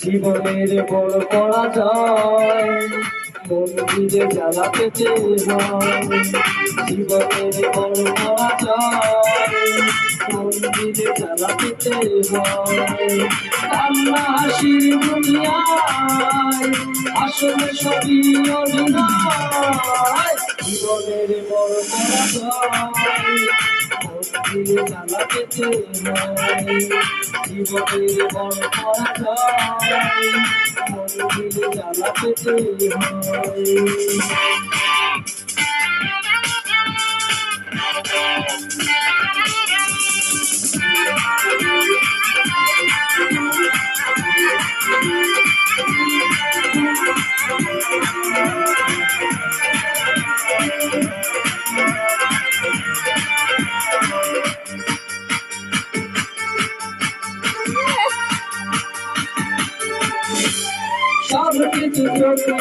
জীবনের বড় পরাজয় মন্দিরে জ্বালা পেতে হয়। জীবনের বড় পরাজয় মন্দিরে জ্বালা পেতে হয়। কান্না হাসির দুনিয়ায় আসলে সবই অভিনয়। জীবনের বড় পরাজয় মন্দিরে জ্বালা পেতে হয়। জীবনের বড় পরাজয় মন্দিরে জ্বালা পেতে হয়। সব কিছু চোখে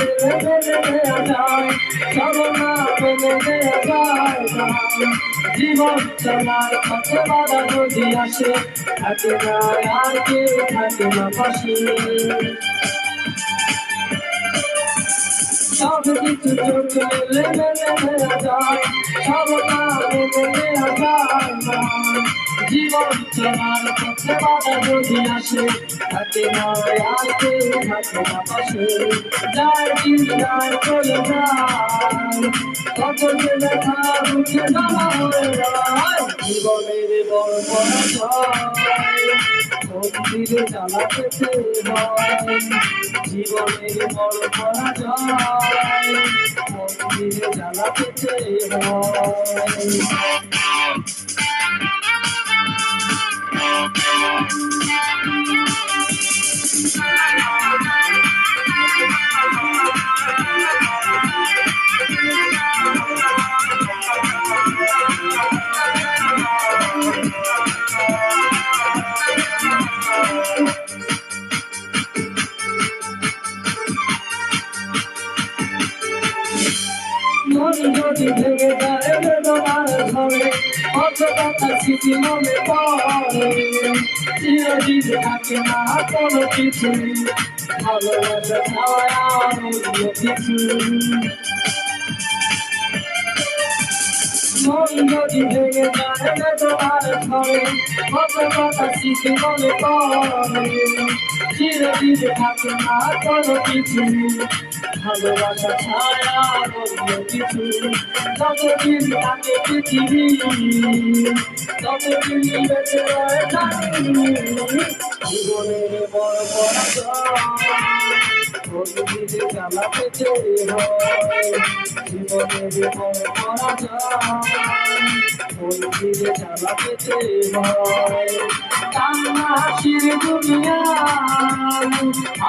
দেওয়া যায়, সব না মেনে দেওয়া যায় না। জীবন চলার পথে বাধা যদি আসে, থাকে না আর কেউ থাকে না পাশে। সব কিছু চোখে মেনে দেওয়া যায়, সব না মেনে দেওয়া যায় না। জীবন চলার পথে বাধা যদি আসে, থাকে না আর কেউ থাকে না পাশে। যার দিন যায় চলে যায়, কত যে ব্যথা বুঝে জানা হয়ে যায়। জীবনের বড় পরাজয় মন্দিরে জ্বালা পেতে হয়। জীবনের বড় পরাজয় মন্দিরে জ্বালা পেতে হয়। মন যদি ভেঙে যায় বেদনার ঝড়ে, কত কথা স্মৃতি মনে পড়ে। চিরদিন থাকে না কোনো কিছু, ভালোবাসা ছাড়া আর অন্য কিছু। মন যদি ভেঙে যায় বেদনার ঝড়ে, কত কথা স্মৃতি মনে পড়ে। চিরদিন থাকে না কোনো কিছু, ভালোবাসা ছাড়া অন্য কিছু। যতদিন থাকে পৃথিবী ততদিন বেঁচে রয়ে জানি। জীবনের বড় পরাজয় মন্দিরে জ্বালা পেতে হয়। জীবনের বড় পরাজয় মন্দিরে জ্বালা পেতে হয়। কান্না হাসির দুনিয়ায়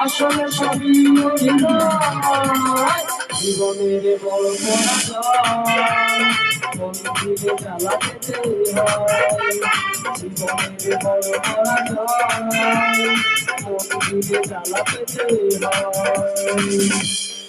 আসলে সবই অভিনয়। জীবনের বড় পরাজয় মন্দিরে জ্বালা পেতে হয়। জীবনের বড় পরাজয় মন্দিরে জ্বালা পেতে হয়।